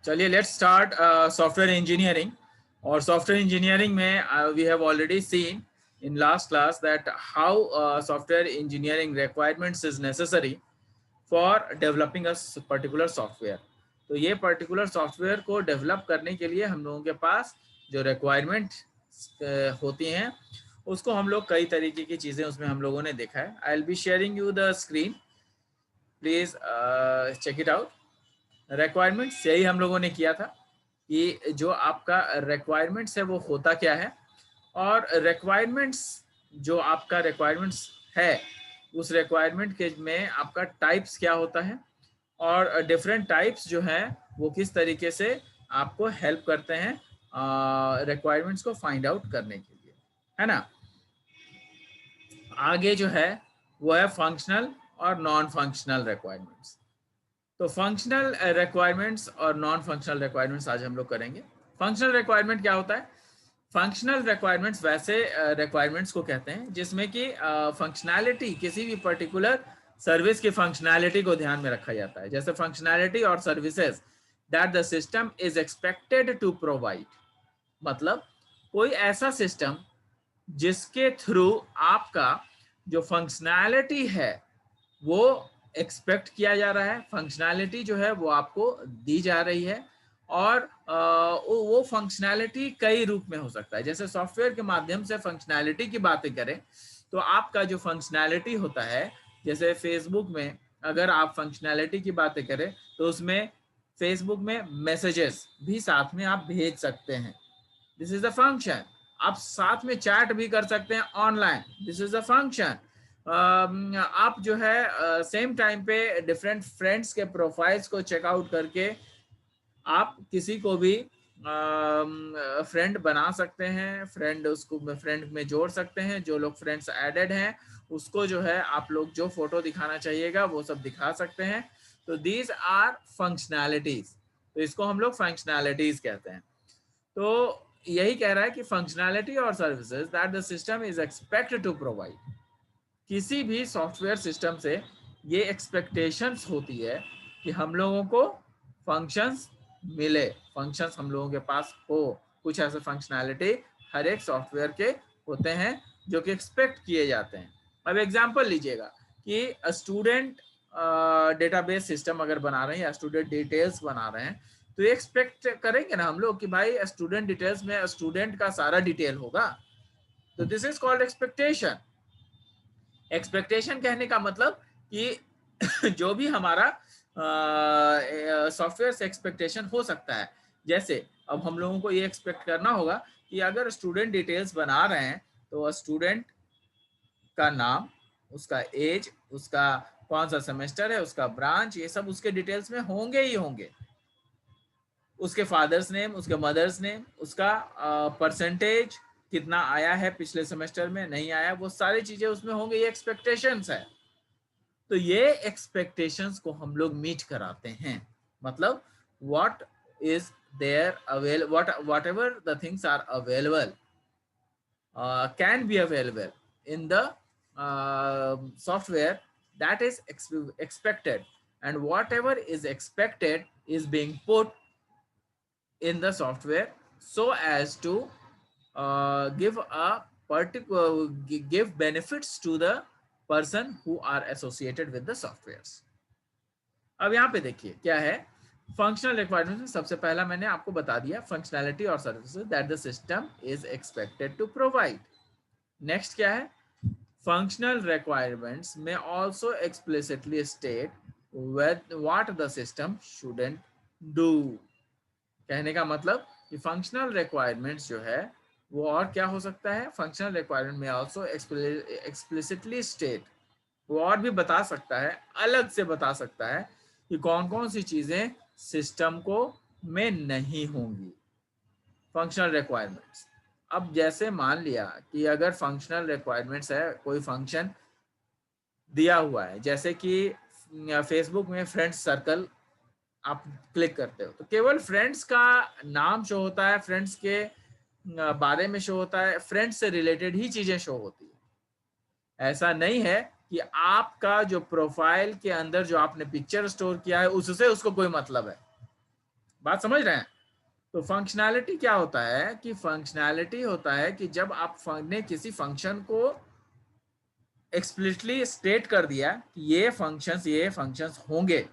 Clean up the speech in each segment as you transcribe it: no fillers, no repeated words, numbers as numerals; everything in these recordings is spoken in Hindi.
चलिए लेट्स स्टार्ट सॉफ्टवेयर इंजीनियरिंग। और सॉफ्टवेयर इंजीनियरिंग में we have already seen in last class that how software engineering requirements is necessary for developing a particular software। तो ये पर्टिकुलर सॉफ्टवेयर को डेवलप करने के लिए हम लोगों के पास जो रिक्वायरमेंट होती हैं उसको हम लोग कई तरीके की चीज़ें उसमें हम लोगों ने देखा है। I will be sharing you the screen, please check it out. Requirements यही हम लोगों ने किया था कि जो आपका रिक्वायरमेंट्स है वो होता क्या है, और रिक्वायरमेंट्स जो आपका रिक्वायरमेंट्स है उस रिक्वायरमेंट के में आपका टाइप्स क्या होता है, और डिफरेंट टाइप्स जो हैं वो किस तरीके से आपको हेल्प करते हैं रिक्वायरमेंट्स को फाइंड आउट करने के लिए, है ना। आगे जो है वो है फंक्शनल और नॉन फंक्शनल रिक्वायरमेंट्स। तो फंक्शनल रिक्वायरमेंट्स और नॉन फंक्शनल रिक्वायरमेंट्स आज हम लोग करेंगे। फंक्शनल रिक्वायरमेंट क्या होता है? फंक्शनल रिक्वायरमेंट्स वैसे रिक्वायरमेंट्स को कहते हैं जिसमें कि फंक्शनैलिटी किसी भी पर्टिकुलर सर्विस की फंक्शनैलिटी को ध्यान में रखा जाता है, जैसे फंक्शनैलिटी और services that the system is expected to provide. मतलब कोई ऐसा सिस्टम जिसके थ्रू आपका जो फंक्शनैलिटी है वो एक्सपेक्ट किया जा रहा है, फंक्शनैलिटी जो है वो आपको दी जा रही है, और वो फंक्शनैलिटी कई रूप में हो सकता है। जैसे सॉफ्टवेयर के माध्यम से फंक्शनैलिटी की बातें करें तो आपका जो फंक्शनैलिटी होता है, जैसे फेसबुक में अगर आप फंक्शनैलिटी की बातें करें तो उसमें फेसबुक में मैसेजेस भी साथ में आप भेज सकते हैं, दिस इज द फंक्शन। आप साथ में चैट भी कर सकते हैं online, this is the function. आप जो है सेम टाइम पे डिफरेंट फ्रेंड्स के प्रोफाइल्स को चेकआउट करके आप किसी को भी फ्रेंड बना सकते हैं, फ्रेंड में जोड़ सकते हैं। जो लोग फ्रेंड्स एडेड हैं उसको जो है आप लोग जो फोटो दिखाना चाहिएगा वो सब दिखा सकते हैं। तो दीज आर फंक्शनैलिटीज, तो इसको हम लोग फंक्शनैलिटीज कहते हैं। तो यही कह रहा है कि फंक्शनैलिटी और services that the system is expected to provide. किसी भी सॉफ्टवेयर सिस्टम से ये एक्सपेक्टेशंस होती है कि हम लोगों को फंक्शंस मिले, फंक्शंस हम लोगों के पास हो। कुछ ऐसे फंक्शनैलिटी हर एक सॉफ्टवेयर के होते हैं जो कि एक्सपेक्ट किए जाते हैं। अब एग्जांपल लीजिएगा कि स्टूडेंट डेटाबेस सिस्टम अगर बना रहे हैं या स्टूडेंट डिटेल्स बना रहे हैं तो ये एक्सपेक्ट करेंगे ना हम लोग कि भाई स्टूडेंट डिटेल्स में स्टूडेंट का सारा डिटेल होगा। तो this is called expectation. Expectation कहने का मतलब कि जो भी हमारा सॉफ्टवेयर से एक्सपेक्टेशन हो सकता है। जैसे अब हम लोगों को ये एक्सपेक्ट करना होगा कि अगर स्टूडेंट डिटेल्स बना रहे हैं तो स्टूडेंट का नाम, उसका एज, उसका कौन सा सेमेस्टर है, उसका ब्रांच, ये सब उसके डिटेल्स में होंगे ही होंगे। उसके फादर्स नेम, उसके मदर्स नेम, उसका परसेंटेज कितना आया है पिछले सेमेस्टर में, नहीं आया, वो सारी चीजें उसमें होंगे। ये एक्सपेक्टेशंस है। तो ये एक्सपेक्टेशंस को हम लोग मीट कराते हैं। मतलब what is there available, whatever the things are available can be available in the software that is expected, and whatever is expected is being put in the software so as to give a particular give benefits to the person who are associated with the softwares। अब यहाँ पे देखिए क्या है फंक्शनल रिक्वायरमेंट में। सबसे पहला मैंने आपको बता दिया फंक्शनैलिटी और services that the system is expected to provide. Next क्या है? Functional requirements may also explicitly state what the system shouldn't do। कहने का मतलब कि फंक्शनल रिक्वायरमेंट्स जो है वो और क्या हो सकता है? फंक्शनल रिक्वायरमेंट में ऑल्सो एक्सप्लिसिटली स्टेट, वो और भी बता सकता है, अलग से बता सकता है कि कौन कौन सी चीजें सिस्टम को में नहीं होंगी। फंक्शनल रिक्वायरमेंट्स, अब जैसे मान लिया कि अगर फंक्शनल रिक्वायरमेंट्स है, कोई फंक्शन दिया हुआ है, जैसे कि फेसबुक में फ्रेंड्स सर्कल आप क्लिक करते हो तो केवल फ्रेंड्स का नाम शो होता है, फ्रेंड्स के बारे में शो होता है, फ्रेंड्स से रिलेटेड ही चीजें शो होती है। ऐसा नहीं है कि आपका जो प्रोफाइल के अंदर जो आपने पिक्चर स्टोर किया है उससे उसको कोई मतलब है। बात समझ रहे हैं? तो फंक्शनैलिटी क्या होता है कि फंक्शनैलिटी होता है कि जब आप ने किसी फंक्शन को एक्सप्लिसिटली स्टेट कर दिया कि ये फंक्शंस होंगे,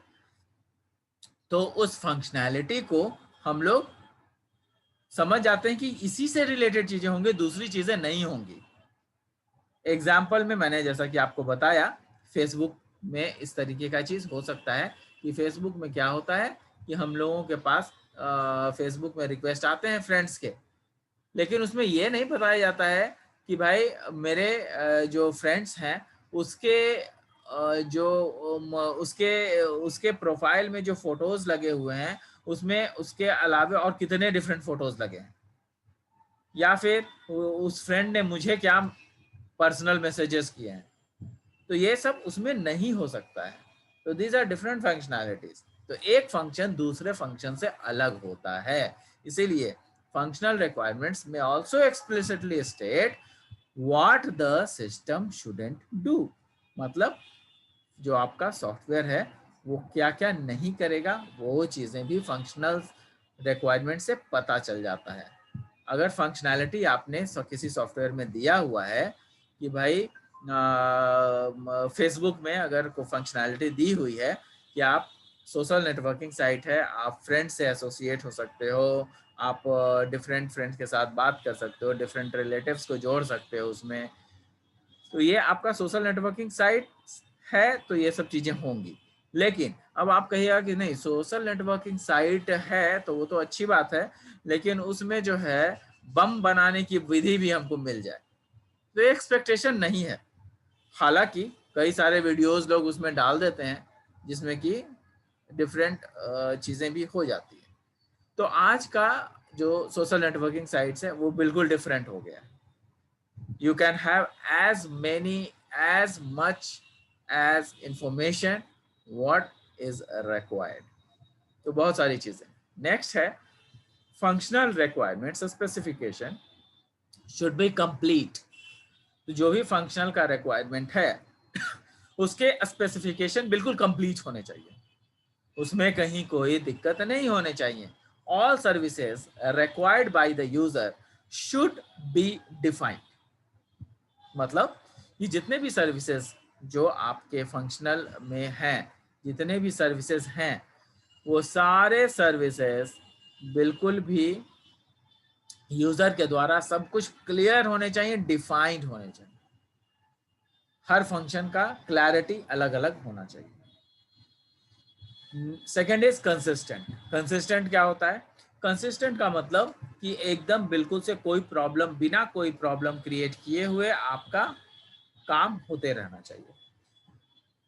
तो उस फंक्शनैलिटी को हम लोग समझ जाते हैं कि इसी से रिलेटेड चीजें होंगी, दूसरी चीजें नहीं होंगी। एग्जाम्पल में मैंने जैसा कि आपको बताया, फेसबुक में इस तरीके का चीज हो सकता है कि फेसबुक में क्या होता है कि हम लोगों के पास फेसबुक में रिक्वेस्ट आते हैं फ्रेंड्स के, लेकिन उसमें ये नहीं बताया जाता है कि भाई मेरे जो फ्रेंड्स हैं उसके जो उसके उसके प्रोफाइल में जो फोटोज लगे हुए हैं उसमें उसके अलावा और कितने डिफरेंट फोटोज लगे हैं, या फिर उस फ्रेंड ने मुझे क्या पर्सनल मैसेजेस किए हैं, तो ये सब उसमें नहीं हो सकता है। तो दीज आर डिफरेंट फंक्शनैलिटीज। तो एक फंक्शन दूसरे फंक्शन से अलग होता है, इसीलिए फंक्शनल रिक्वायरमेंट्स में also explicitly state what the system shouldn't do. मतलब जो आपका सॉफ्टवेयर है वो क्या क्या नहीं करेगा, वो चीजें भी फंक्शनल रिक्वायरमेंट से पता चल जाता है। अगर फंक्शनैलिटी आपने किसी सॉफ्टवेयर में दिया हुआ है कि भाई फेसबुक में अगर कोई फंक्शनैलिटी दी हुई है कि आप सोशल नेटवर्किंग साइट है, आप फ्रेंड्स से एसोसिएट हो सकते हो, आप डिफरेंट फ्रेंड्स के साथ बात कर सकते हो, डिफरेंट रिलेटिव्स को जोड़ सकते हो उसमें, तो ये आपका सोशल नेटवर्किंग साइट है, तो ये सब चीजें होंगी। लेकिन अब आप कहिएगा कि नहीं सोशल नेटवर्किंग साइट है तो वो तो अच्छी बात है, लेकिन उसमें जो है बम बनाने की विधि भी हमको मिल जाए, तो एक्सपेक्टेशन नहीं है। हालांकि कई सारे वीडियोस लोग उसमें डाल देते हैं जिसमें कि डिफरेंट चीजें भी हो जाती है। तो आज का जो सोशल नेटवर्किंग साइट्स है वो बिल्कुल डिफरेंट हो गया है। You can have as much as information what is required। तो बहुत सारी चीजें। नेक्स्ट है functional requirements specification should be complete. तो जो भी फंक्शनल का रिक्वायरमेंट है उसके स्पेसिफिकेशन बिल्कुल कंप्लीट होने चाहिए, उसमें कहीं कोई दिक्कत नहीं होने चाहिए। All services required by the user should be defined. मतलब ये जितने भी सर्विसेज जो आपके फंक्शनल में हैं, जितने भी सर्विसेज हैं वो सारे सर्विसेज बिल्कुल भी यूजर के द्वारा सब कुछ क्लियर होने चाहिए, डिफाइंड होने चाहिए। हर फंक्शन का क्लैरिटी अलग अलग होना चाहिए। Second is consistent. कंसिस्टेंट क्या होता है? कंसिस्टेंट का मतलब कि एकदम बिल्कुल से कोई प्रॉब्लम, बिना कोई प्रॉब्लम क्रिएट किए हुए आपका काम होते रहना चाहिए।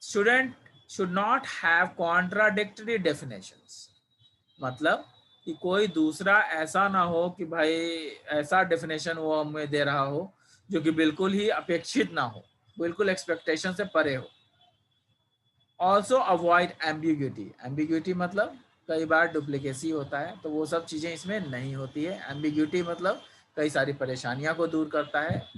Student should not have contradictory definitions. मतलब कि कोई दूसरा ऐसा ना हो कि भाई ऐसा डेफिनेशन वो हमें दे रहा हो जो कि बिल्कुल ही अपेक्षित ना हो, बिल्कुल एक्सपेक्टेशन से परे हो। Also avoid ambiguity. एम्बिग्यूटी मतलब कई बार डुप्लीकेसी होता है, तो वो सब चीजें इसमें नहीं होती है। एम्बिग्यूटी मतलब कई सारी परेशानियां को दूर करता है।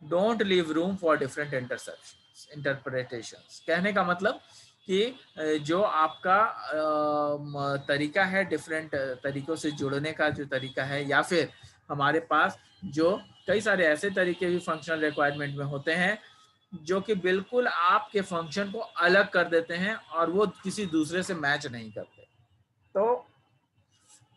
Don't leave room for different interpretations. कहने का मतलब कि जो आपका तरीका है, डिफरेंट तरीकों से जुड़ने का जो तरीका है, या फिर हमारे पास जो कई सारे ऐसे तरीके भी फंक्शनल रिक्वायरमेंट में होते हैं जो कि बिल्कुल आपके फंक्शन को अलग कर देते हैं और वो किसी दूसरे से मैच नहीं करते। तो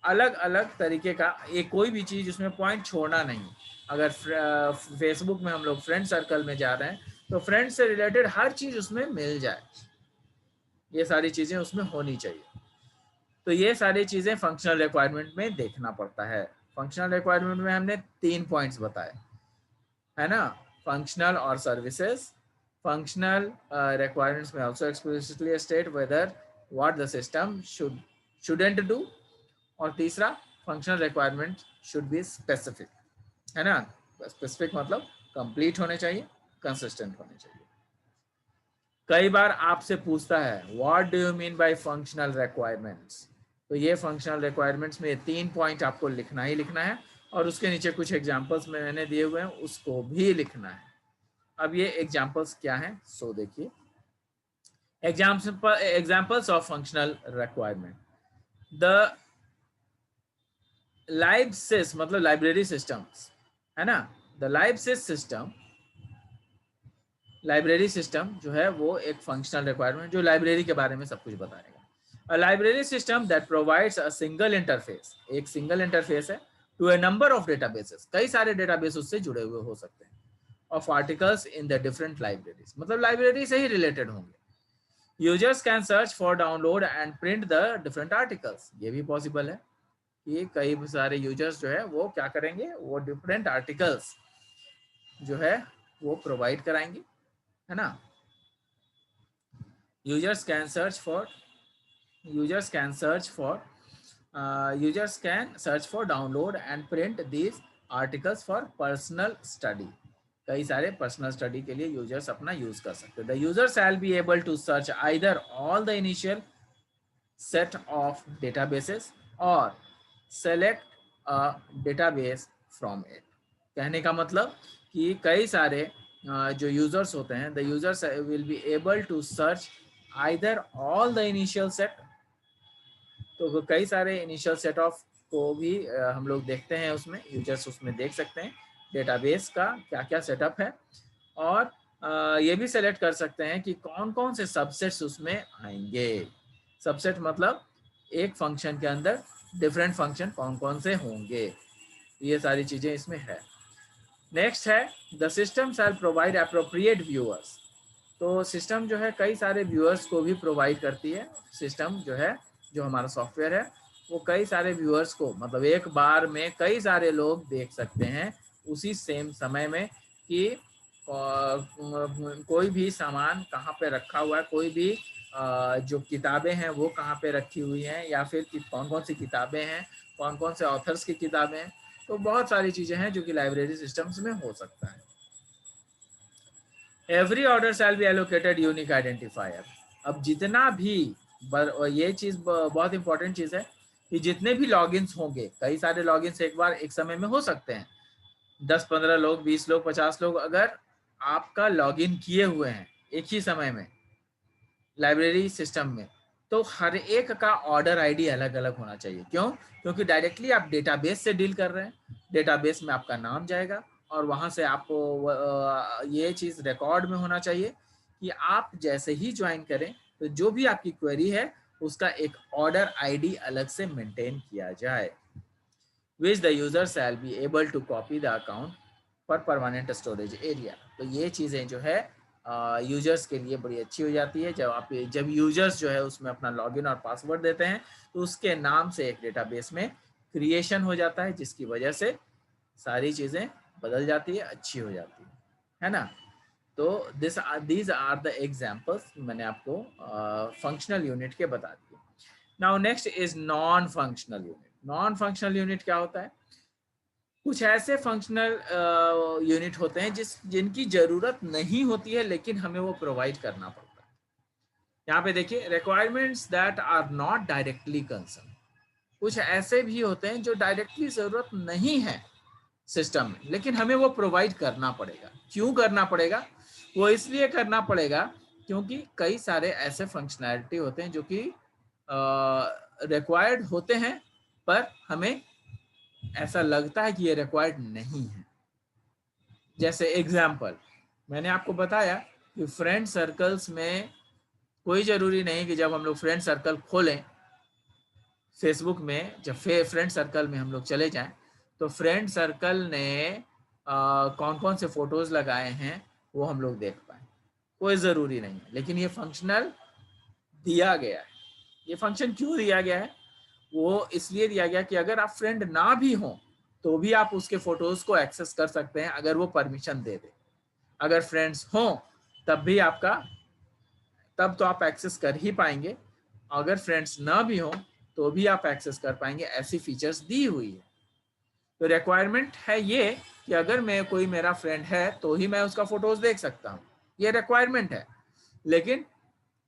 अलग अलग तरीके का एक कोई भी चीज उसमें पॉइंट छोड़ना नहीं। अगर फेसबुक में हम लोग फ्रेंड सर्कल में जा रहे हैं तो फ्रेंड से रिलेटेड हर चीज उसमें मिल जाए, ये सारी चीजें उसमें होनी चाहिए। तो ये सारी चीजें फंक्शनल रिक्वायरमेंट में देखना पड़ता है। फंक्शनल रिक्वायरमेंट में हमने 3 पॉइंट्स बताए, है ना? फंक्शनल और सर्विसेज। फंक्शनल रिक्वायरमेंट्स में also explicitly state whether what the system shouldn't do. और तीसरा functional requirement should be specific, है ना? स्पेसिफिक मतलब कंप्लीट होने चाहिए, कंसिस्टेंट होने चाहिए। कई बार आपसे पूछता है what do you mean by functional requirements. तो ये फंक्शनल रिक्वायरमेंट्स में 3 पॉइंट आपको लिखना ही लिखना है, और उसके नीचे कुछ एग्जांपल्स मैंने दिए हुए हैं उसको भी लिखना है। अब ये एग्जांपल्स क्या हैं सो देखिए। Examples of functional requirement. The LIBSYS मतलब लाइब्रेरी सिस्टम्स है ना, the LIBSYS system, library system जो है वो एक फंक्शनल रिक्वायरमेंट जो लाइब्रेरी के बारे में सब कुछ बताएगा। A library system that provides a single interface, एक सिंगल इंटरफेस है, to a number of databases, कई सारे डेटाबेस उससे जुड़े हुए हो सकते हैं, of articles in the different libraries, मतलब लाइब्रेरी से ही रिलेटेड होंगे। Users can search for download and print the different articles, ये भी पॉसिबल है कि कई सारे यूजर्स जो है वो क्या करेंगे, वो डिफरेंट आर्टिकल्स जो है वो प्रोवाइड कराएंगे, है ना। users can search for users can search for users can search for download and print these articles for personal study, कई सारे पर्सनल स्टडी के लिए यूजर्स अपना यूज कर सकते हैं। The user shall be able to search either all the initial set of databases or select a database from it, कहने का मतलब कि कई सारे जो यूजर्स होते हैं, the users will be able to search either all the initial set, तो कई सारे इनिशियल सेट ऑफ को भी हम लोग देखते हैं, उसमें यूजर्स उसमें देख सकते हैं डेटाबेस का क्या क्या सेटअप है, और ये भी सेलेक्ट कर सकते हैं कि कौन कौन से सबसेट्स उसमें आएंगे। सबसेट मतलब एक फंक्शन के अंदर डिफरेंट फंक्शन कौन कौन से होंगे, ये सारी चीजें इसमें है। नेक्स्ट है the system shell provide appropriate viewers, तो सिस्टम जो है कई सारे व्यूअर्स को भी प्रोवाइड करती है। सिस्टम जो है, जो हमारा सॉफ्टवेयर है, वो कई सारे व्यूअर्स को, मतलब एक बार में कई सारे लोग देख सकते हैं उसी सेम समय में कि कोई भी सामान कहाँ पे रखा हुआ है, कोई भी जो किताबें हैं वो कहाँ पे रखी हुई हैं, या फिर कौन कौन सी किताबें हैं, कौन कौन से ऑथर्स की किताबें हैं, तो बहुत सारी चीज़ें हैं जो कि लाइब्रेरी सिस्टम्स में हो सकता है। Every order shall be allocated unique identifier, अब जितना भी ये चीज़ बहुत इंपॉर्टेंट चीज़ है कि जितने भी लॉगिन्स होंगे, कई सारे लॉगिन्स एक बार एक समय में हो सकते हैं, 10-15 लोग, 20 लोग, 50 लोग अगर आपका लॉगिन किए हुए हैं एक ही समय में लाइब्रेरी सिस्टम में, तो हर एक का ऑर्डर आईडी अलग अलग होना चाहिए। क्यों? क्योंकि डायरेक्टली आप डेटाबेस से डील कर रहे हैं, डेटाबेस में आपका नाम जाएगा और वहां से आपको ये चीज़ रिकॉर्ड में होना चाहिए कि आप जैसे ही ज्वाइन करें तो जो भी आपकी क्वेरी है उसका एक ऑर्डर आईडी अलग से मेंटेन किया जाए। which the user shall be able to copy the account for permanent storage area, तो ये चीज़ें जो है यूजर्स के लिए बड़ी अच्छी हो जाती है। जब यूजर्स जो है उसमें अपना लॉगिन और पासवर्ड देते हैं तो उसके नाम से एक डेटाबेस में क्रिएशन हो जाता है, जिसकी वजह से सारी चीज़ें बदल जाती है, अच्छी हो जाती है ना। तो दीज आर द एग्जाम्पल्स मैंने आपको फंक्शनल यूनिट के बता दिए। Now next is non functional unit. Non functional unit क्या होता है? कुछ ऐसे फंक्शनल यूनिट होते हैं जिनकी जरूरत नहीं होती है लेकिन हमें वो प्रोवाइड करना पड़ता है। यहाँ पे देखिए, requirements that are not directly concern, कुछ ऐसे भी होते हैं जो डायरेक्टली जरूरत नहीं है सिस्टम में लेकिन हमें वो प्रोवाइड करना पड़ेगा। क्यों करना पड़ेगा? वो इसलिए करना पड़ेगा क्योंकि कई सारे ऐसे फंक्शनैलिटी होते हैं जो कि रिक्वायर्ड होते हैं पर हमें ऐसा लगता है कि ये रिक्वायर्ड नहीं है। जैसे एग्जाम्पल मैंने आपको बताया कि फ्रेंड सर्कल्स में कोई ज़रूरी नहीं कि जब हम लोग फ्रेंड सर्कल खोलें फेसबुक में, जब फ्रेंड सर्कल में हम लोग चले जाएं तो फ्रेंड सर्कल ने कौन कौन से फोटोज़ लगाए हैं वो हम लोग देख पाएँ, कोई ज़रूरी नहीं है। लेकिन ये फंक्शनल दिया गया है। ये फंक्शन क्यों दिया गया है? वो इसलिए दिया गया कि अगर आप फ्रेंड ना भी हों तो भी आप उसके फोटोज़ को एक्सेस कर सकते हैं अगर वो परमिशन दे दे। अगर फ्रेंड्स हों तब भी तब तो आप एक्सेस कर ही पाएंगे, अगर फ्रेंड्स ना भी हों तो भी आप एक्सेस कर पाएंगे, ऐसी फीचर्स दी हुई है। तो रिक्वायरमेंट है ये कि अगर कोई मेरा फ्रेंड है तो ही मैं उसका फोटोज देख सकता हूँ, ये रिक्वायरमेंट है। लेकिन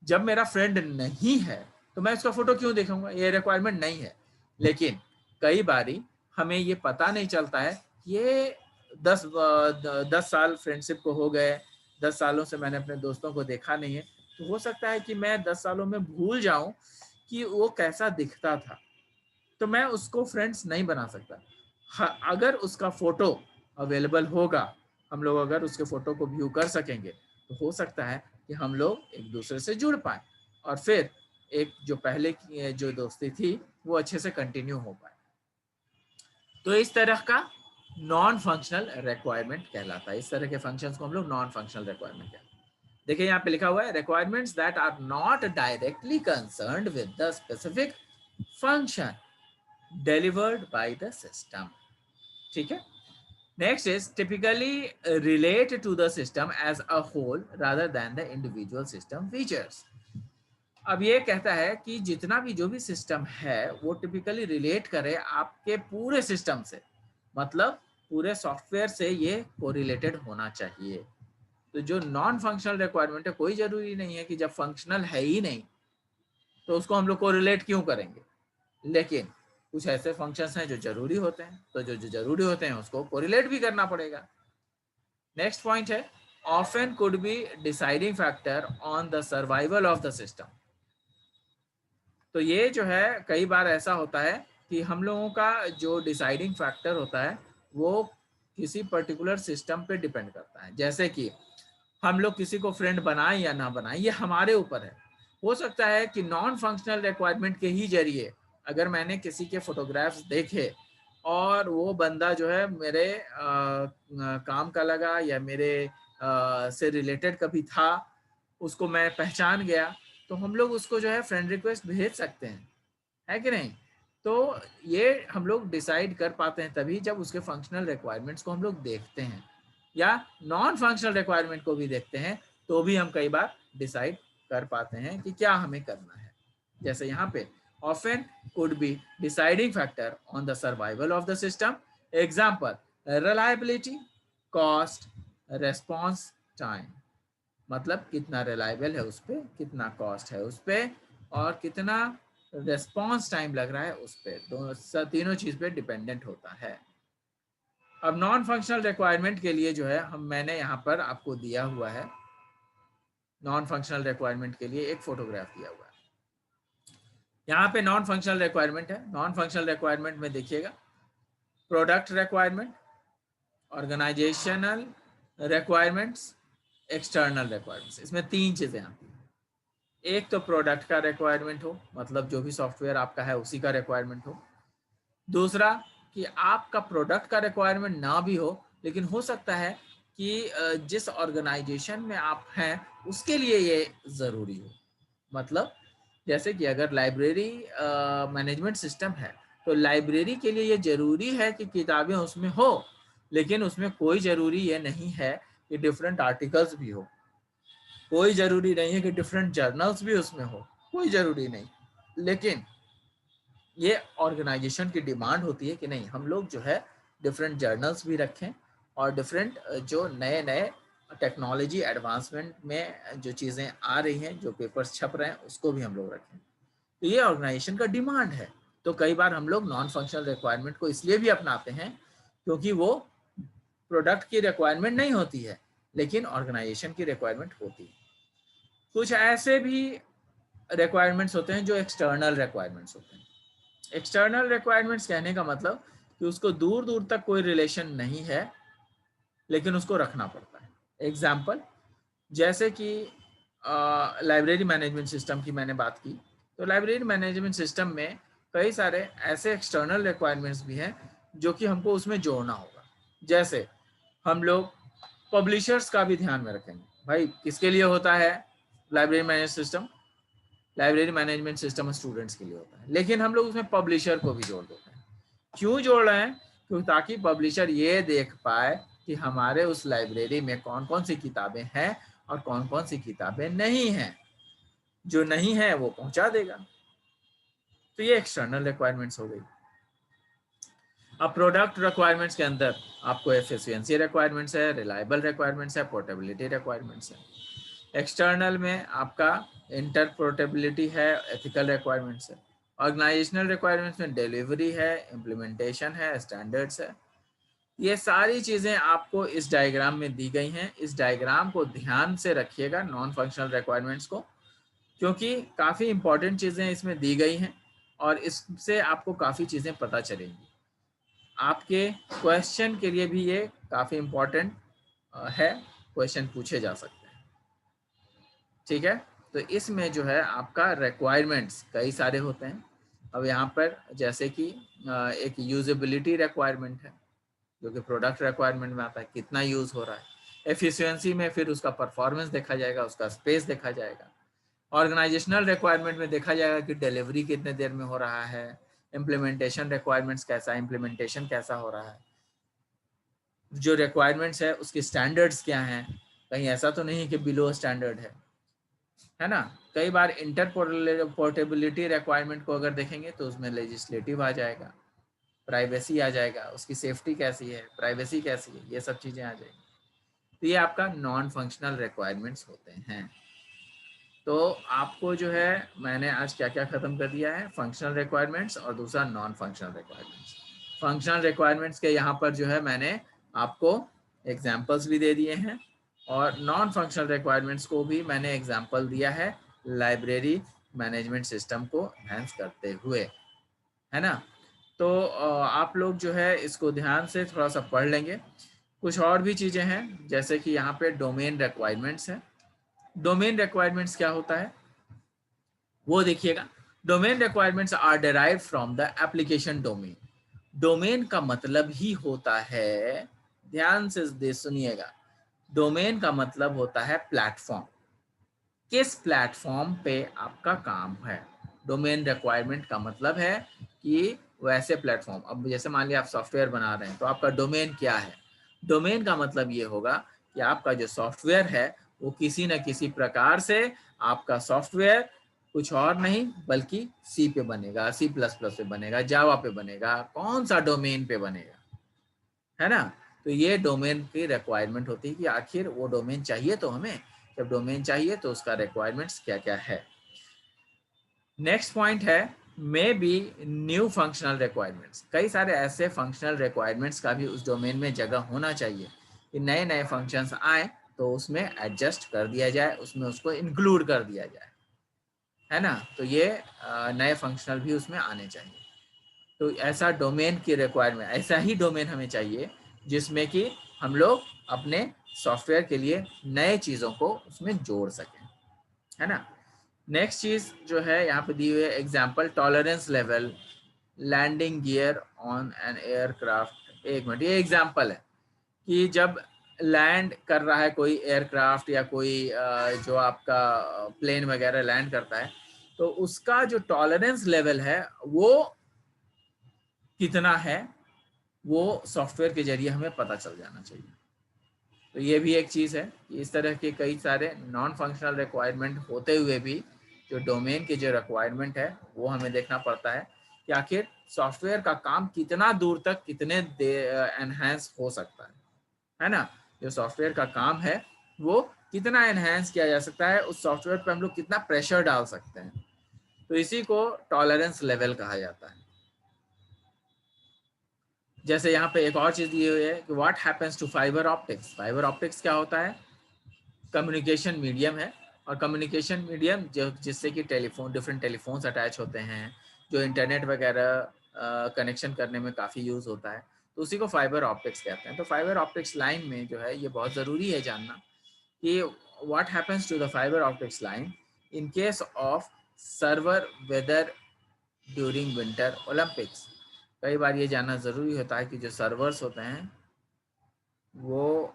जब मेरा फ्रेंड नहीं है तो मैं उसका फोटो क्यों देखूंगा? ये रिक्वायरमेंट नहीं है। लेकिन कई बारी हमें ये पता नहीं चलता है, ये 10 साल फ्रेंडशिप को हो गए, 10 सालों से मैंने अपने दोस्तों को देखा नहीं है, तो हो सकता है कि मैं 10 सालों में भूल जाऊं कि वो कैसा दिखता था। तो मैं उसको फ्रेंड्स नहीं बना सकता। अगर उसका फोटो अवेलेबल होगा, हम लोग अगर उसके फोटो को व्यू कर सकेंगे, तो हो सकता है कि हम लोग एक दूसरे से जुड़ पाए और फिर एक जो पहले की जो दोस्ती थी वो अच्छे से कंटिन्यू हो पाए। तो इस तरह का नॉन फंक्शनल रिक्वायरमेंट कहलाता है। इस तरह के फंक्शंस को हम लोग नॉन फंक्शनल रिक्वायरमेंट कहते हैं। देखिए यहाँ पे लिखा हुआ है requirements that are not directly concerned with the specific function delivered by the system. ठीक है। Next is typically relate to the system as a whole rather than the individual system features. अब ये कहता है कि जितना भी जो भी सिस्टम है वो टिपिकली रिलेट करे आपके पूरे सिस्टम से, मतलब पूरे सॉफ्टवेयर से ये कोरिलेटेड होना चाहिए। तो जो नॉन फंक्शनल रिक्वायरमेंट है, कोई जरूरी नहीं है कि जब फंक्शनल है ही नहीं तो उसको हम लोग कोरिलेट क्यों करेंगे, लेकिन कुछ ऐसे फंक्शंस हैं जो जरूरी होते हैं, तो जो जरूरी होते हैं उसको कोरिलेट भी करना पड़ेगा। नेक्स्ट पॉइंट है often could be deciding factor on the survival of the system. तो ये जो है कई बार ऐसा होता है कि हम लोगों का जो डिसाइडिंग फैक्टर होता है वो किसी पर्टिकुलर सिस्टम पे डिपेंड करता है। जैसे कि हम लोग किसी को फ्रेंड बनाएं या ना बनाएं, ये हमारे ऊपर है। हो सकता है कि नॉन फंक्शनल रिक्वायरमेंट के ही जरिए अगर मैंने किसी के फोटोग्राफ्स देखे और वो बंदा जो है मेरे काम का लगा या मेरे से रिलेटेड कभी था, उसको मैं पहचान गया, तो हम लोग उसको जो है फ्रेंड रिक्वेस्ट भेज सकते हैं, है कि नहीं। तो ये हम लोग डिसाइड कर पाते हैं तभी जब उसके फंक्शनल रिक्वायरमेंट्स को हम लोग देखते हैं या नॉन फंक्शनल रिक्वायरमेंट को भी देखते हैं, तो भी हम कई बार डिसाइड कर पाते हैं कि क्या हमें करना है। जैसे यहाँ पे often could be deciding factor on the survival of the system. Example, reliability, cost, response time. मतलब कितना रिलायबल है उस पर, कितना कॉस्ट है उस पर, और कितना रेस्पॉन्स टाइम लग रहा है उस पर, दोनों तीनों चीज पे डिपेंडेंट होता है। अब नॉन फंक्शनल रिक्वायरमेंट के लिए जो है मैंने यहाँ पर आपको दिया हुआ है, नॉन फंक्शनल रिक्वायरमेंट के लिए एक फोटोग्राफ दिया हुआ है। यहाँ पे नॉन फंक्शनल रिक्वायरमेंट है। नॉन फंक्शनल रिक्वायरमेंट में देखिएगा product requirement, organizational requirements, external requirements. इसमें तीन चीजें आती हैं। एक तो प्रोडक्ट का रिक्वायरमेंट हो, मतलब जो भी सॉफ्टवेयर आपका है उसी का रिक्वायरमेंट हो। दूसरा कि आपका प्रोडक्ट का रिक्वायरमेंट ना भी हो, लेकिन हो सकता है कि जिस ऑर्गेनाइजेशन में आप हैं उसके लिए ये ज़रूरी हो। मतलब जैसे कि अगर लाइब्रेरी मैनेजमेंट सिस्टम है तो लाइब्रेरी के लिए ये ज़रूरी है कि किताबें उसमें हो, लेकिन उसमें कोई ज़रूरी ये नहीं है कि डिफरेंट आर्टिकल्स भी हो, कोई ज़रूरी नहीं है कि डिफरेंट जर्नल्स भी उसमें हो, कोई ज़रूरी नहीं। लेकिन ये ऑर्गेनाइजेशन की डिमांड होती है कि नहीं, हम लोग जो है डिफरेंट जर्नल्स भी रखें और डिफरेंट जो नए नए टेक्नोलॉजी एडवांसमेंट में जो चीज़ें आ रही हैं, जो पेपर्स छप रहे हैं, उसको भी हम लोग रखें। तो ये ऑर्गेनाइजेशन का डिमांड है। तो कई बार हम लोग नॉन फंक्शनल रिक्वायरमेंट को इसलिए भी अपनाते हैं क्योंकि वो प्रोडक्ट की रिक्वायरमेंट नहीं होती है, लेकिन ऑर्गेनाइजेशन की रिक्वायरमेंट होती है। कुछ ऐसे भी रिक्वायरमेंट्स होते हैं जो एक्सटर्नल रिक्वायरमेंट्स होते हैं। एक्सटर्नल रिक्वायरमेंट्स कहने का मतलब कि उसको दूर दूर तक कोई रिलेशन नहीं है, लेकिन उसको रखना पड़ता है। एग्जाम्पल, जैसे कि लाइब्रेरी मैनेजमेंट सिस्टम की मैंने बात की, तो लाइब्रेरी मैनेजमेंट सिस्टम में कई सारे ऐसे एक्सटर्नल रिक्वायरमेंट्स भी हैं जो कि हमको उसमें जोड़ना होगा। जैसे हम लोग पब्लिशर्स का भी ध्यान में रखेंगे। भाई किसके लिए होता है library management system? Library management system students के लिए होता है, लेकिन हम लोग उसमें पब्लिशर को भी जोड़ देते हैं। क्यों जोड़ रहे हैं? क्योंकि ताकि पब्लिशर ये देख पाए कि हमारे उस लाइब्रेरी में कौन कौन सी किताबें हैं और कौन कौन सी किताबें नहीं हैं। जो नहीं है वो पहुंचा देगा। तो ये एक्सटर्नल रिक्वायरमेंट्स हो गई। अब प्रोडक्ट रिक्वायरमेंट्स के अंदर आपको एफिशिएंसी रिक्वायरमेंट्स है, रिलायबल रिक्वायरमेंट्स है, पोर्टेबिलिटी रिक्वायरमेंट्स है। एक्सटर्नल में आपका इंटरपोर्टेबिलिटी है, एथिकल रिक्वायरमेंट्स है। ऑर्गेनाइजेशनल रिक्वायरमेंट्स में डिलीवरी है, इम्प्लीमेंटेशन है, स्टैंडर्ड्स है। ये सारी चीज़ें आपको इस डायग्राम में दी गई हैं। इस डायग्राम को ध्यान से रखिएगा, नॉन फंक्शनल रिक्वायरमेंट्स को, क्योंकि काफ़ी इंपॉर्टेंट चीज़ें इसमें दी गई हैं। और इससे आपको काफ़ी चीज़ें पता चलेंगी। आपके क्वेश्चन के लिए भी ये काफ़ी इम्पोर्टेंट है, क्वेश्चन पूछे जा सकते हैं। ठीक है, तो इसमें जो है आपका रिक्वायरमेंट्स कई सारे होते हैं। अब यहाँ पर जैसे कि एक यूजेबिलिटी रिक्वायरमेंट है जो कि प्रोडक्ट रिक्वायरमेंट में आता है, कितना यूज़ हो रहा है। एफिशिएंसी में फिर उसका परफॉर्मेंस देखा जाएगा, उसका स्पेस देखा जाएगा। ऑर्गेनाइजेशनल रिक्वायरमेंट में देखा जाएगा कि डिलीवरी कितने देर में हो रहा है। इम्प्लीमेंटेशन रिक्वायरमेंट्स कैसा है, इम्प्लीमेंटेशन कैसा हो रहा है, जो रिक्वायरमेंट्स है उसकी स्टैंडर्ड्स क्या हैं, कहीं ऐसा तो नहीं कि बिलो स्टैंडर्ड है ना। कई बार इंटर पोर्टेबिलिटी रिक्वायरमेंट को अगर देखेंगे तो उसमें लेजिस्लेटिव आ जाएगा, प्राइवेसी आ जाएगा, उसकी सेफ्टी कैसी है, प्राइवेसी कैसी है, ये सब चीज़ें आ जाएंगी। तो ये आपका नॉन फंक्शनल रिक्वायरमेंट्स होते हैं। तो आपको जो है मैंने आज क्या क्या ख़त्म कर दिया है, फंक्शनल रिक्वायरमेंट्स और दूसरा non functional requirements. Functional requirements के यहाँ पर जो है मैंने आपको एग्जाम्पल्स भी दे दिए हैं और नॉन फंक्शनल रिक्वायरमेंट्स को भी मैंने एग्जाम्पल दिया है लाइब्रेरी मैनेजमेंट सिस्टम को एनहांस करते हुए, है ना। तो आप लोग जो है इसको ध्यान से थोड़ा सा पढ़ लेंगे। कुछ और भी चीज़ें हैं जैसे कि यहाँ पे डोमेन रिक्वायरमेंट्स है। डोमेन रिक्वायरमेंट्स क्या होता है वो देखिएगा। Domain requirements are derived from the application domain. Domain का मतलब ही होता है, ध्यान से सुनिएगा, डोमेन का मतलब होता है प्लेटफॉर्म, किस प्लेटफॉर्म पे आपका काम है। डोमेन रिक्वायरमेंट का मतलब है कि वैसे प्लेटफॉर्म, अब जैसे मान लिया आप सॉफ्टवेयर बना रहे हैं तो आपका डोमेन क्या है। डोमेन का मतलब ये होगा कि आपका जो सॉफ्टवेयर है वो किसी न किसी प्रकार से आपका सॉफ्टवेयर कुछ और नहीं बल्कि सी पे बनेगा, C++ पे बनेगा, जावा पे बनेगा, कौन सा डोमेन पे बनेगा, है ना। तो ये डोमेन की रिक्वायरमेंट होती है कि आखिर वो डोमेन चाहिए तो हमें, जब डोमेन चाहिए तो उसका रिक्वायरमेंट्स क्या क्या है। नेक्स्ट पॉइंट है may be new functional requirements. कई सारे ऐसे फंक्शनल रिक्वायरमेंट्स का भी उस डोमेन में जगह होना चाहिए कि नए नए फंक्शंस आए तो उसमें एडजस्ट कर दिया जाए, उसमें उसको इंक्लूड कर दिया जाए, है ना। तो ये नए फंक्शनल भी उसमें आने चाहिए। तो ऐसा डोमेन की रिक्वायरमेंट, ऐसा ही डोमेन हमें चाहिए जिसमें कि हम लोग अपने सॉफ्टवेयर के लिए नए चीज़ों को उसमें जोड़ सकें, है ना। नेक्स्ट चीज़ जो है यहाँ पे दी हुई है example, tolerance level, landing gear on an aircraft. एक मिनट, ये एग्जाम्पल है कि जब लैंड कर रहा है कोई एयरक्राफ्ट या कोई जो आपका प्लेन वगैरह लैंड करता है तो उसका जो टॉलरेंस लेवल है वो कितना है, वो सॉफ्टवेयर के जरिए हमें पता चल जाना चाहिए। तो ये भी एक चीज़ है कि इस तरह के कई सारे नॉन फंक्शनल रिक्वायरमेंट होते हुए भी जो डोमेन की जो रिक्वायरमेंट है वो हमें देखना पड़ता है कि आखिर सॉफ्टवेयर का काम कितना दूर तक कितने एनहांस हो सकता है ना। जो सॉफ्टवेयर का काम है वो कितना एनहांस किया जा सकता है, उस सॉफ्टवेयर पर हम लोग कितना प्रेशर डाल सकते हैं, तो इसी को टॉलरेंस लेवल कहा जाता है। जैसे यहाँ पे एक और चीज़ दी हुई है कि what happens to fibre optics. Fibre optics क्या होता है, कम्युनिकेशन मीडियम है, और कम्युनिकेशन मीडियम जो जिससे कि टेलीफोन, डिफरेंट टेलीफोन्स अटैच होते हैं, जो इंटरनेट वगैरह कनेक्शन करने में काफ़ी यूज़ होता है, तो उसी को फाइबर ऑप्टिक्स कहते हैं। तो फाइबर ऑप्टिक्स लाइन में जो है ये बहुत ज़रूरी है जानना कि what happens to the fibre optics line in case of severe weather during winter Olympics. कई बार ये जानना ज़रूरी होता है कि जो सर्वर्स होते हैं वो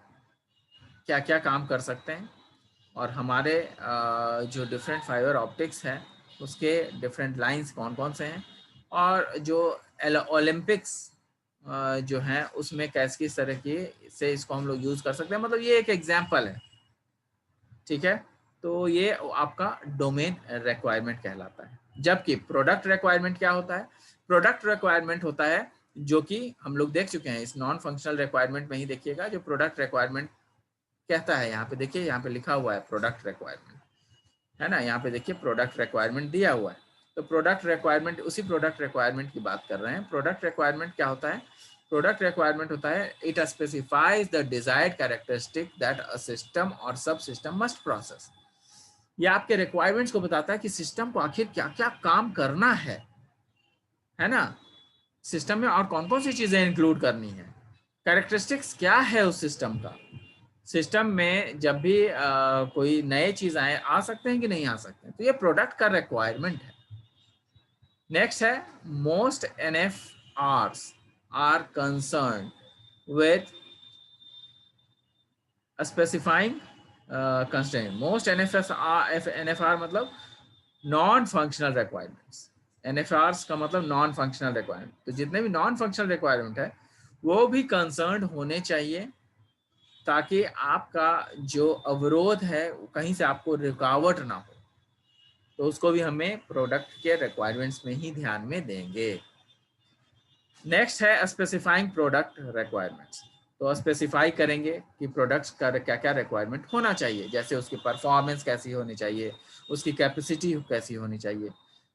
क्या क्या काम कर सकते हैं, और हमारे जो डिफरेंट फाइबर ऑप्टिक्स हैं उसके डिफरेंट लाइंस कौन कौन से हैं, और जो ओलंपिक्स जो हैं उसमें कैस किस तरह की से इसको हम लोग यूज़ कर सकते हैं। मतलब ये एक एग्जाम्पल है, ठीक है। तो ये आपका डोमेन रिक्वायरमेंट कहलाता है। जबकि प्रोडक्ट रिक्वायरमेंट क्या होता है, प्रोडक्ट रिक्वायरमेंट होता है जो कि हम लोग देख चुके हैं इस नॉन फंक्शनल रिक्वायरमेंट में ही। देखिएगा जो प्रोडक्ट रिक्वायरमेंट कहता है, यहाँ पे देखिए, यहाँ पे लिखा हुआ है प्रोडक्ट रिक्वायरमेंट, है ना। यहाँ पे देखिए प्रोडक्ट रिक्वायरमेंट दिया हुआ है। तो प्रोडक्ट रिक्वायरमेंट, उसी प्रोडक्ट रिक्वायरमेंट की बात कर रहे हैं। प्रोडक्ट रिक्वायरमेंट क्या होता है, प्रोडक्ट रिक्वायरमेंट होता है it specifies the desired characteristic that a system और सब सिस्टम मस्ट प्रोसेस। ये आपके रिक्वायरमेंट्स को बताता है कि सिस्टम को आखिर क्या क्या काम करना है, है ना। सिस्टम में और कौन कौन सी चीजें इंक्लूड करनी है, कैरेक्टरिस्टिक्स क्या है उस सिस्टम का। सिस्टम में जब भी कोई नए चीज आए, आ सकते हैं कि नहीं आ सकते हैं, तो ये प्रोडक्ट का रिक्वायरमेंट है। नेक्स्ट है most NFRs are concern with specifying constraint. Most NFR मतलब नॉन फंक्शनल रिक्वायरमेंट्स। NFRs का मतलब नॉन फंक्शनल रिक्वायरमेंट। तो जितने भी नॉन फंक्शनल रिक्वायरमेंट है वो भी कंसर्न होने चाहिए, ताकि आपका जो अवरोध है कहीं से आपको रुकावट ना हो। तो उसको भी हमें प्रोडक्ट के रिक्वायरमेंट्स में ही ध्यान में देंगे। नेक्स्ट है स्पेसिफाइंग प्रोडक्ट रिक्वायरमेंट्स। तो स्पेसिफाई करेंगे कि प्रोडक्ट्स का क्या क्या रिक्वायरमेंट होना चाहिए, जैसे उसकी परफॉर्मेंस कैसी होनी चाहिए, उसकी कैपेसिटी कैसी होनी चाहिए।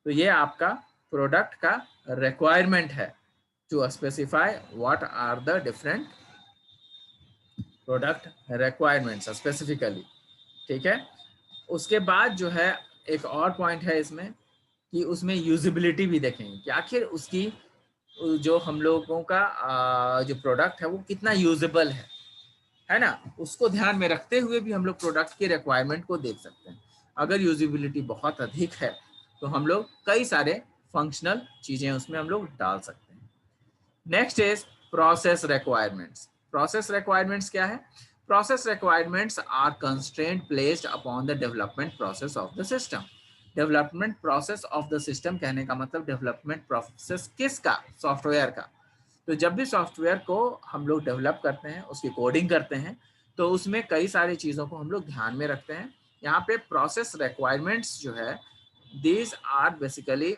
तो ये आपका प्रोडक्ट का रिक्वायरमेंट है, to specify what are the different product requirements specifically. ठीक है। उसके बाद जो है एक और पॉइंट है इसमें कि उसमें यूजिबिलिटी भी देखेंगे कि आखिर उसकी जो हम लोगों का जो प्रोडक्ट है वो कितना यूजेबल है ना। उसको ध्यान में रखते हुए भी हम लोग प्रोडक्ट की रिक्वायरमेंट को देख सकते हैं। अगर यूजिबिलिटी बहुत अधिक है तो हम लोग कई सारे फंक्शनल चीजें उसमें हम लोग डाल सकते हैं। Next is process requirements. Process requirements क्या है? Process requirements are constraint placed upon the development process of the system. Development process of the system कहने का मतलब डेवलपमेंट प्रोसेस किसका? सॉफ्टवेयर का। तो जब भी सॉफ्टवेयर को हम लोग डेवलप करते हैं, उसकी कोडिंग करते हैं, तो उसमें कई सारी चीज़ों को हम लोग ध्यान में रखते हैं। यहाँ पे प्रोसेस रिक्वायरमेंट्स जो है, दीज आर बेसिकली,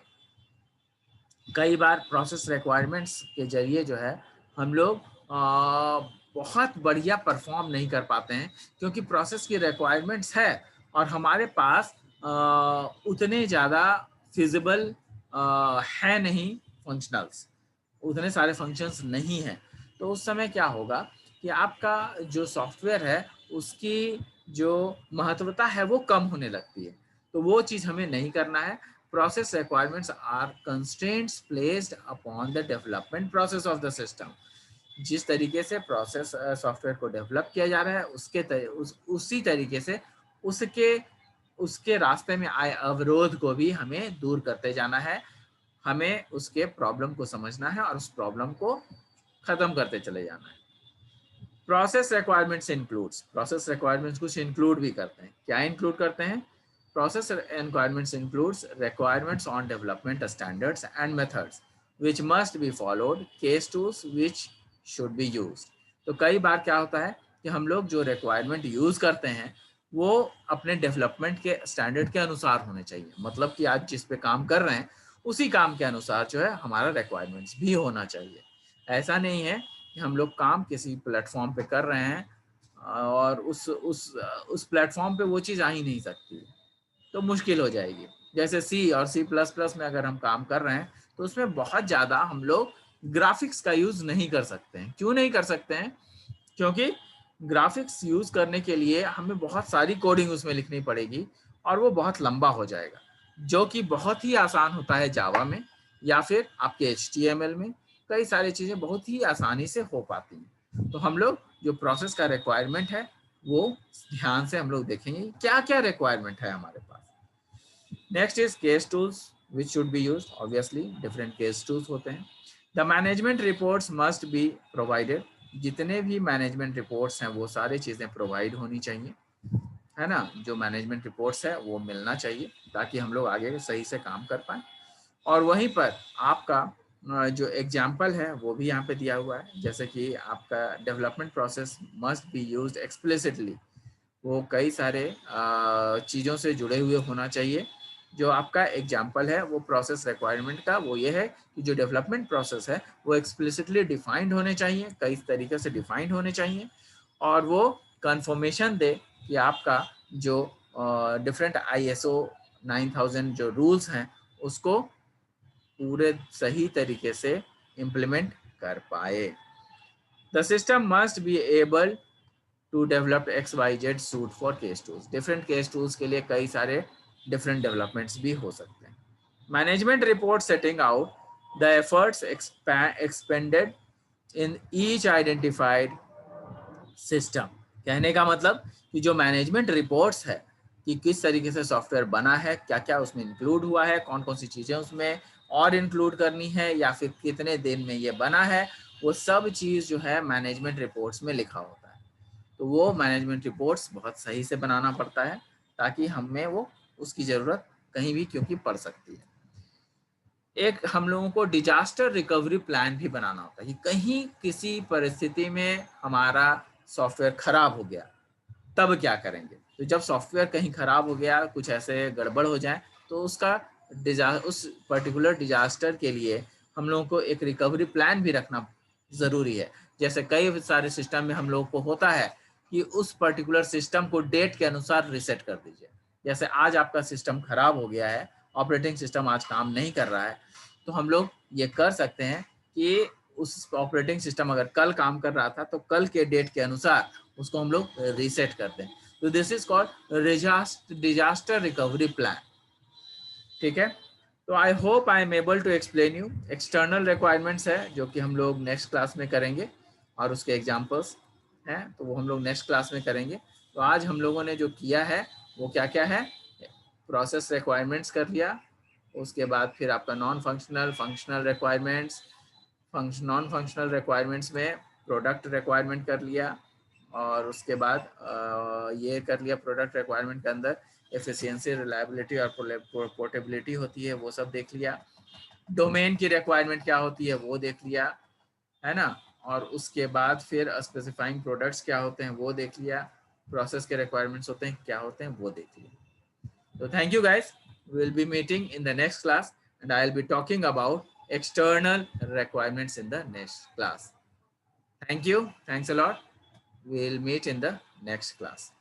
कई बार प्रोसेस रिक्वायरमेंट्स के जरिए जो है हम लोग बहुत बढ़िया परफॉर्म नहीं कर पाते हैं, क्योंकि प्रोसेस की रिक्वायरमेंट्स है और हमारे पास उतने ज़्यादा फिजिबल है नहीं फंक्शनल्स, उतने सारे फंक्शंस नहीं हैं। तो उस समय क्या होगा कि आपका जो सॉफ्टवेयर है उसकी जो महत्वता है वो कम होने लगती है। तो वो चीज़ हमें नहीं करना है। Process requirements are constraints placed upon the development process of the system. जिस तरीके से प्रोसेस सॉफ्टवेयर को डेवलप किया जा रहा है उसी तरीके से उसके उसके रास्ते में आए अवरोध को भी हमें दूर करते जाना है। हमें उसके प्रॉब्लम को समझना है और उस प्रॉब्लम को खत्म करते चले जाना है। Process requirements includes, process requirements कुछ इंक्लूड भी करते हैं। क्या इंक्लूड करते हैं? Process requirements includes requirements on development standards and methods which must be followed, case tools which should be used. तो कई बार क्या होता है कि हम लोग जो रिक्वायरमेंट यूज करते हैं वो अपने डेवलपमेंट के स्टैंडर्ड के अनुसार होने चाहिए। मतलब कि आज जिस पे काम कर रहे हैं उसी काम के अनुसार जो है हमारा रिक्वायरमेंट्स भी होना चाहिए। ऐसा नहीं है कि हम लोग काम किसी प्लेटफॉर्म पे कर रहे हैं और उस प्लेटफॉर्म पे वो चीज़ आ ही नहीं सकती, तो मुश्किल हो जाएगी। जैसे सी और C++ में अगर हम काम कर रहे हैं तो उसमें बहुत ज़्यादा हम लोग ग्राफिक्स का यूज़ नहीं कर सकते हैं। क्यों नहीं कर सकते हैं? क्योंकि ग्राफिक्स यूज़ करने के लिए हमें बहुत सारी कोडिंग उसमें लिखनी पड़ेगी और वो बहुत लंबा हो जाएगा, जो कि बहुत ही आसान होता है जावा में या फिर आपके HTML में। कई सारी चीज़ें बहुत ही आसानी से हो पाती हैं। तो हम लोग जो प्रोसेस का रिक्वायरमेंट है वो ध्यान से हम लोग देखेंगे क्या क्या रिक्वायरमेंट है हमारे पास। Next is case tools which should be used. Obviously different case tools होते हैं। The management reports must be provided. जितने भी मैनेजमेंट रिपोर्ट्स हैं वो सारी चीज़ें प्रोवाइड होनी चाहिए, है ना। जो मैनेजमेंट रिपोर्ट्स है वो मिलना चाहिए ताकि हम लोग आगे सही से काम कर पाए। और वहीं पर आपका जो एग्जाम्पल है वो भी यहाँ पे दिया हुआ है, जैसे कि आपका development process must be used explicitly. वो कई सारे चीज़ों से जुड़े हुए होना चाहिए। जो आपका एग्जाम्पल है वो प्रोसेस रिक्वायरमेंट का वो ये है कि जो डेवलपमेंट प्रोसेस है वो एक्सप्लिसिटली डिफाइंड होने चाहिए, कई तरीके से डिफाइंड होने चाहिए, और वो कंफर्मेशन दे कि आपका जो डिफरेंट ISO 9000 जो रूल्स हैं उसको पूरे सही तरीके से इम्प्लीमेंट कर पाए। The system must be able to develop XYZ suite for case tools. Different case tools के लिए कई सारे डिफरेंट डेवलपमेंट्स भी हो सकते हैं। Management report setting out the efforts expended in each identified system. कहने का मतलब कि जो मैनेजमेंट रिपोर्ट्स है कि किस तरीके से सॉफ्टवेयर बना है, क्या क्या उसमें इंक्लूड हुआ है, कौन कौन सी चीजें उसमें और इंक्लूड करनी है, या फिर कितने दिन में ये बना है, वो सब चीज जो है मैनेजमेंट रिपोर्ट्स में लिखा होता है। तो वो मैनेजमेंट रिपोर्ट्स बहुत सही से बनाना पड़ता है ताकि हमें वो उसकी जरूरत कहीं भी क्योंकि पड़ सकती है। एक हम लोगों को डिजास्टर रिकवरी प्लान भी बनाना होता है कि कहीं किसी परिस्थिति में हमारा सॉफ्टवेयर खराब हो गया तब क्या करेंगे। तो जब सॉफ्टवेयर कहीं खराब हो गया, कुछ ऐसे गड़बड़ हो जाए, तो उसका उस पर्टिकुलर डिजास्टर के लिए हम लोगों को एक रिकवरी प्लान भी रखना ज़रूरी है। जैसे कई सारे सिस्टम में हम लोगों को होता है कि उस पर्टिकुलर सिस्टम को डेट के अनुसार रीसेट कर दीजिए। जैसे आज आपका सिस्टम खराब हो गया है, ऑपरेटिंग सिस्टम आज काम नहीं कर रहा है, तो हम लोग ये कर सकते हैं कि उस ऑपरेटिंग सिस्टम अगर कल काम कर रहा था तो कल के डेट के अनुसार उसको हम लोग रीसेट करते हैं। तो this is called disaster recovery plan. ठीक है, तो I hope I am able to explain you. External requirements है जो कि हम लोग नेक्स्ट क्लास में करेंगे, और उसके एग्जांपल्स हैं तो वो हम लोग नेक्स्ट क्लास में करेंगे। तो आज हम लोगों ने जो किया है वो क्या क्या है, प्रोसेस रिक्वायरमेंट्स कर लिया, उसके बाद फिर आपका non functional, functional requirements, non functional requirements में प्रोडक्ट रिक्वायरमेंट कर लिया, और उसके बाद ये कर लिया प्रोडक्ट रिक्वायरमेंट के अंदर एफिशिएंसी, रिलायबिलिटी और पोर्टेबिलिटी होती है, वो सब देख लिया। डोमेन की रिक्वायरमेंट क्या होती है वो देख लिया, है ना। और उसके बाद फिर स्पेसिफाइंग प्रोडक्ट्स क्या होते हैं वो देख लिया, प्रोसेस के रिक्वायरमेंट्स होते हैं क्या होते हैं वो देख लिया। So thank you guys. We'll be meeting in the next class, and I'll be talking about external requirements in the next class. Thank you. Thanks a lot. We'll meet in the next class.